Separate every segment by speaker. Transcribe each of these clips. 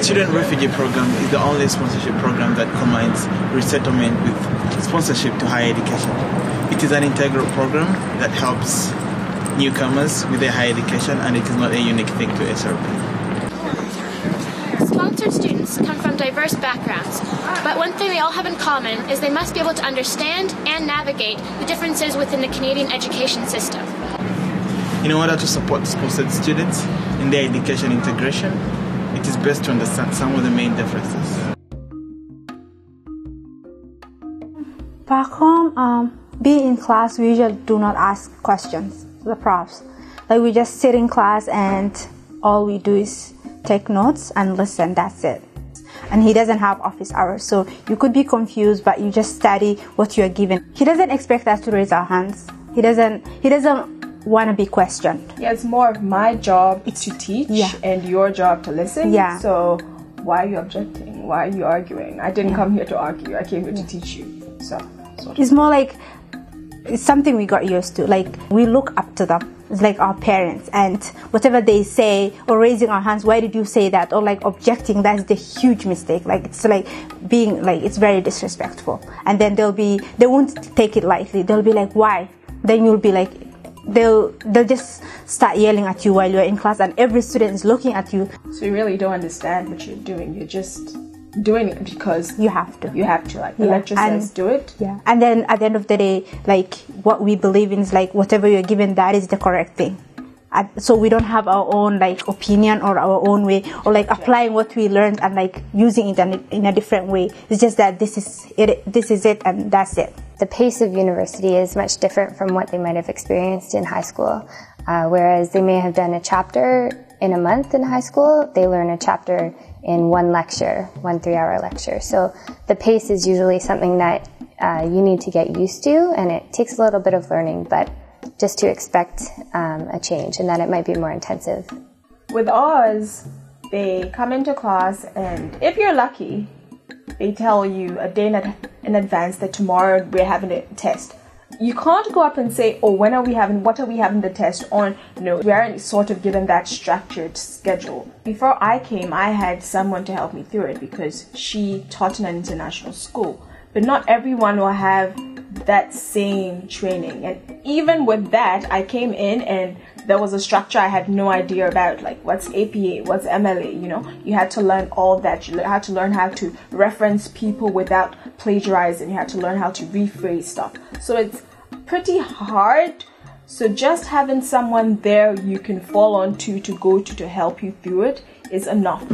Speaker 1: Student Refugee Program is the only sponsorship program that combines resettlement with sponsorship to higher education. It is an integral program that helps newcomers with their higher education, and it is not a unique thing to SRP.
Speaker 2: Sponsored students come from diverse backgrounds, but one thing they all have in common is they must be able to understand and navigate the differences within the Canadian education system.
Speaker 1: In order to support sponsored students in their education integration, it is best to understand some of the main differences.
Speaker 3: Back home, being in class, we usually do not ask questions to the profs. Like, we just sit in class and all we do is take notes and listen, that's it. And he doesn't have office hours, so you could be confused, but you just study what you're given. He doesn't expect us to raise our hands. He doesn't want to be questioned.
Speaker 4: Yeah, it's more of my job to teach and your job to listen.
Speaker 3: Yeah.
Speaker 4: So why are you objecting? Why are you arguing? I didn't come here to argue. I came here to teach you. So
Speaker 3: it's more like it's something we got used to. Like, we look up to them. It's like our parents, and whatever they say, or raising our hands, why did you say that, or like objecting, that's the huge mistake. Like, it's like being like, it's very disrespectful. And then they won't take it lightly. They'll be like, why? Then you'll be like, they'll just start yelling at you while you're in class, and every student is looking at you.
Speaker 4: So you really don't understand what you're doing. You're just doing it because
Speaker 3: you have to.
Speaker 4: Like the lecture says, do it.
Speaker 3: Yeah. And then at the end of the day, like, what we believe in is like, whatever you're given, that is the correct thing. So we don't have our own like opinion or our own way, or like applying what we learned and like using it in a different way. It's just that this is it, and that's it.
Speaker 5: The pace of university is much different from what they might have experienced in high school. Whereas they may have done a chapter in a month in high school, they learn a chapter in one 3-hour lecture. So the pace is usually something that you need to get used to, and it takes a little bit of learning, but just to expect a change, and that it might be more intensive.
Speaker 4: With ours, they come into class, and if you're lucky, they tell you a day in advance that tomorrow we're having a test. You can't go up and say, oh, what are we having the test on? No, we aren't sort of given that structured schedule. Before I came, I had someone to help me through it because she taught in an international school. But not everyone will have that same training. And even with that, I came in and there was a structure I had no idea about, like what's APA, what's MLA, you had to learn all that. You had to learn how to reference people without plagiarizing. You had to learn how to rephrase stuff. So it's pretty hard. So just having someone there you can fall on to go to help you through it is enough.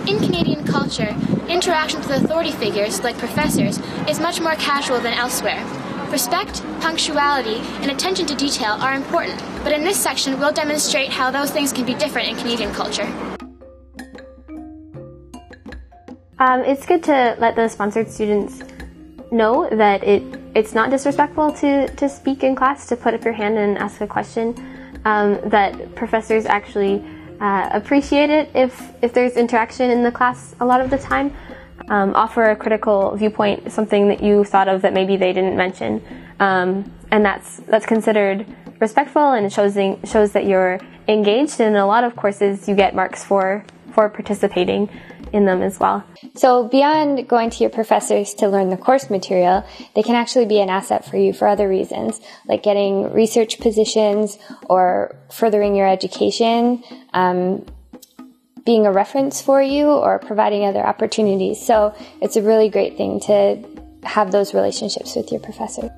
Speaker 2: In Canadian culture, interaction with authority figures, like professors, is much more casual than elsewhere. Respect, punctuality, and attention to detail are important, but in this section we'll demonstrate how those things can be different in Canadian culture.
Speaker 6: It's good to let the sponsored students know that it's not disrespectful to speak in class, to put up your hand and ask a question, that professors actually appreciate it if there's interaction in the class a lot of the time. Offer a critical viewpoint, something that you thought of that maybe they didn't mention, and that's considered respectful, and it shows that you're engaged. And in a lot of courses you get marks for participating in them as well.
Speaker 5: So beyond going to your professors to learn the course material, they can actually be an asset for you for other reasons, like getting research positions or furthering your education, being a reference for you, or providing other opportunities. So it's a really great thing to have those relationships with your professor.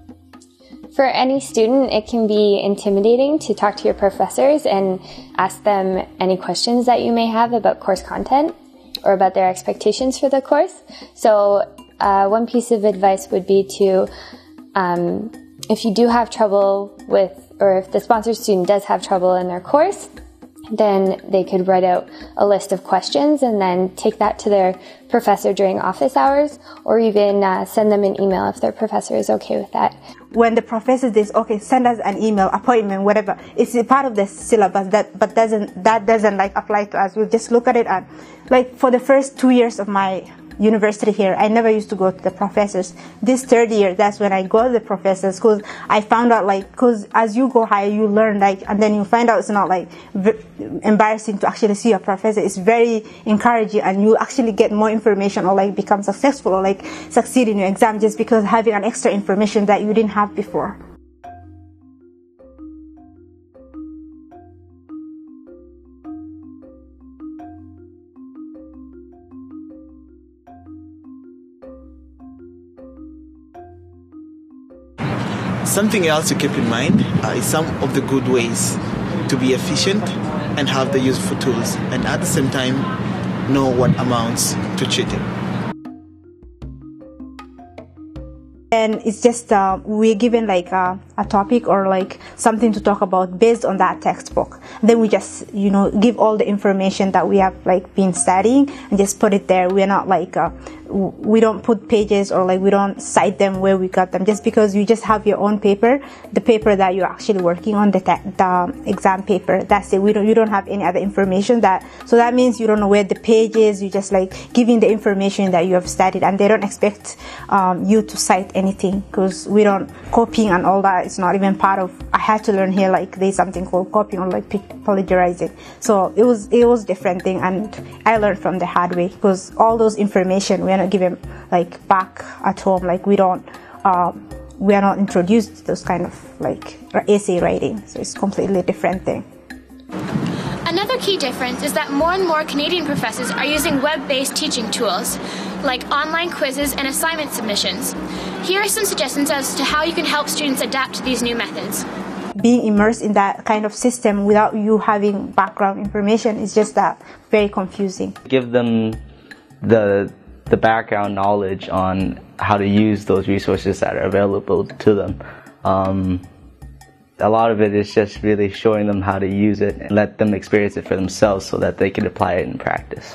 Speaker 5: For any student, it can be intimidating to talk to your professors and ask them any questions that you may have about course content or about their expectations for the course. So one piece of advice would be to, if you do have trouble with, or if the sponsored student does have trouble in their course, then they could write out a list of questions and then take that to their professor during office hours, or even send them an email if their professor is okay with that.
Speaker 3: When the professor says, okay, send us an email, appointment, whatever, it's a part of the syllabus, that doesn't like apply to us. We'll just look at it, and like for the first 2 years of my university here, I never used to go to the professors. This third year, that's when I go to the professors, because I found out, like, because as you go higher, you learn, like, and then you find out it's not like embarrassing to actually see a professor. It's very encouraging, and you actually get more information, or like become successful, or like succeed in your exam, just because having an extra information that you didn't have before.
Speaker 1: Something else to keep in mind is some of the good ways to be efficient and have the useful tools, and at the same time know what amounts to cheating.
Speaker 3: And it's just we're given like a topic or like something to talk about based on that textbook. Then we just, you know, give all the information that we have like been studying and just put it there. We're not like we don't put pages, or like we don't cite them where we got them, just because you just have your own paper, the paper that you're actually working on, the exam paper. That's it. You don't have any other information. So that means you don't know where the page is. You just like giving the information that you have studied, and they don't expect you to cite anything, because we don't copying and all that. It's not even part of. I had to learn here like there's something called copying or like plagiarizing. So it was different thing, and I learned from the hard way, because all those information we're not given like back at home. Like we are not introduced to those kind of like essay writing. So it's completely different thing.
Speaker 2: Another key difference is that more and more Canadian professors are using web-based teaching tools, like online quizzes and assignment submissions. Here are some suggestions as to how you can help students adapt to these new methods.
Speaker 3: Being immersed in that kind of system without you having background information is just very confusing.
Speaker 7: Give them the background knowledge on how to use those resources that are available to them. A lot of it is just really showing them how to use it and let them experience it for themselves so that they can apply it in practice.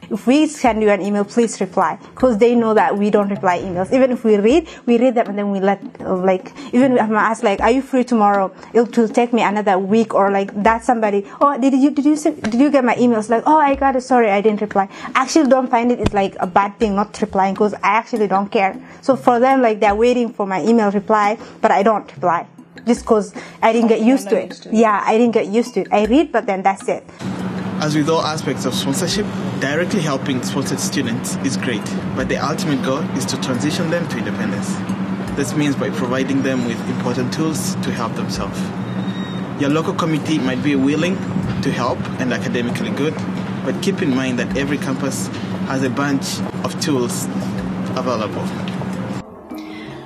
Speaker 3: If we send you an email, please reply, because they know that we don't reply emails. Even if we read them, and then we let, like, even if I ask, like, are you free tomorrow? It will take me another week, or like that somebody, oh, did you get my emails? Like, oh, I got it, sorry, I didn't reply. I actually don't find it's like a bad thing not replying, because I actually don't care. So for them, like, they're waiting for my email reply, but I don't reply, just because I didn't get used to it. Yeah, I didn't get used to it. I read, but then that's it.
Speaker 1: As with all aspects of sponsorship, directly helping sponsored students is great, but the ultimate goal is to transition them to independence. This means by providing them with important tools to help themselves. Your local committee might be willing to help and academically good, but keep in mind that every campus has a bunch of tools available.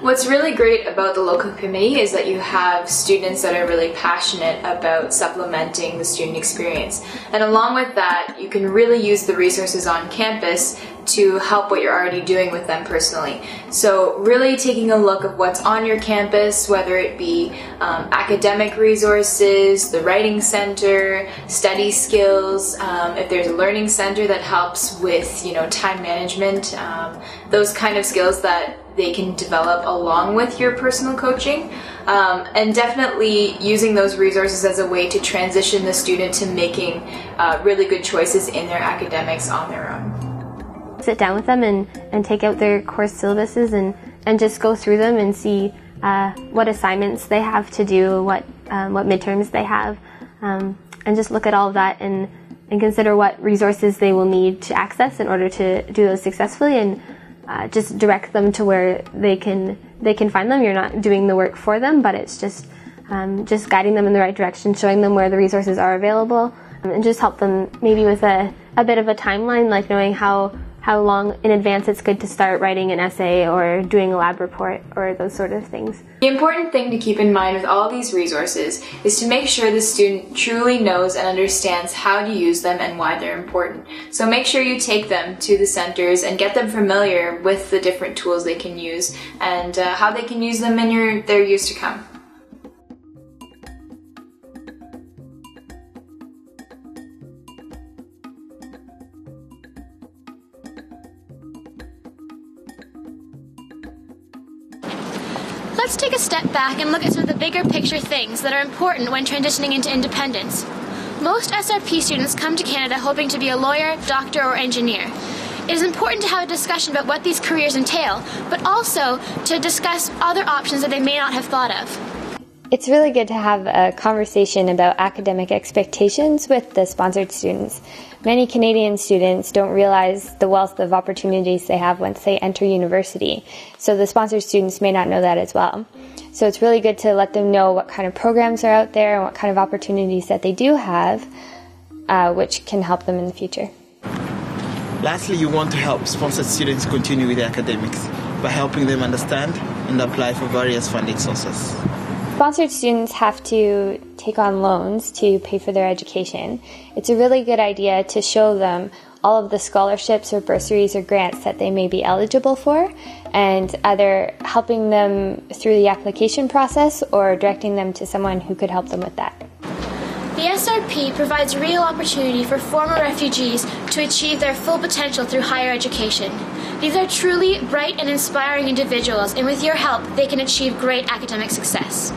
Speaker 8: What's really great about the local committee is that you have students that are really passionate about supplementing the student experience. And along with that, you can really use the resources on campus to help what you're already doing with them personally. So really taking a look at what's on your campus, whether it be academic resources, the writing center, study skills, if there's a learning center that helps with, you know, time management, those kind of skills that they can develop along with your personal coaching, and definitely using those resources as a way to transition the student to making really good choices in their academics on their own.
Speaker 6: Sit down with them and take out their course syllabuses and just go through them and see what assignments they have to do, what midterms they have, and just look at all of that and consider what resources they will need to access in order to do those successfully, and just direct them to where they can find them. You're not doing the work for them, but it's just guiding them in the right direction, showing them where the resources are available, and just help them maybe with a bit of a timeline, like knowing how long in advance it's good to start writing an essay or doing a lab report or those sort of things.
Speaker 8: The important thing to keep in mind with all these resources is to make sure the student truly knows and understands how to use them and why they're important. So make sure you take them to the centers and get them familiar with the different tools they can use and how they can use them in their years to come.
Speaker 2: Let's take a step back and look at some of the bigger picture things that are important when transitioning into independence. Most SRP students come to Canada hoping to be a lawyer, doctor, or engineer. It is important to have a discussion about what these careers entail, but also to discuss other options that they may not have thought of.
Speaker 5: It's really good to have a conversation about academic expectations with the sponsored students. Many Canadian students don't realize the wealth of opportunities they have once they enter university, so the sponsored students may not know that as well. So it's really good to let them know what kind of programs are out there and what kind of opportunities that they do have, which can help them in the future.
Speaker 1: Lastly, you want to help sponsored students continue with their academics by helping them understand and apply for various funding sources.
Speaker 5: Sponsored students have to take on loans to pay for their education. It's a really good idea to show them all of the scholarships or bursaries or grants that they may be eligible for, and either helping them through the application process or directing them to someone who could help them with that.
Speaker 2: The SRP provides real opportunity for former refugees to achieve their full potential through higher education. These are truly bright and inspiring individuals, and with your help, they can achieve great academic success.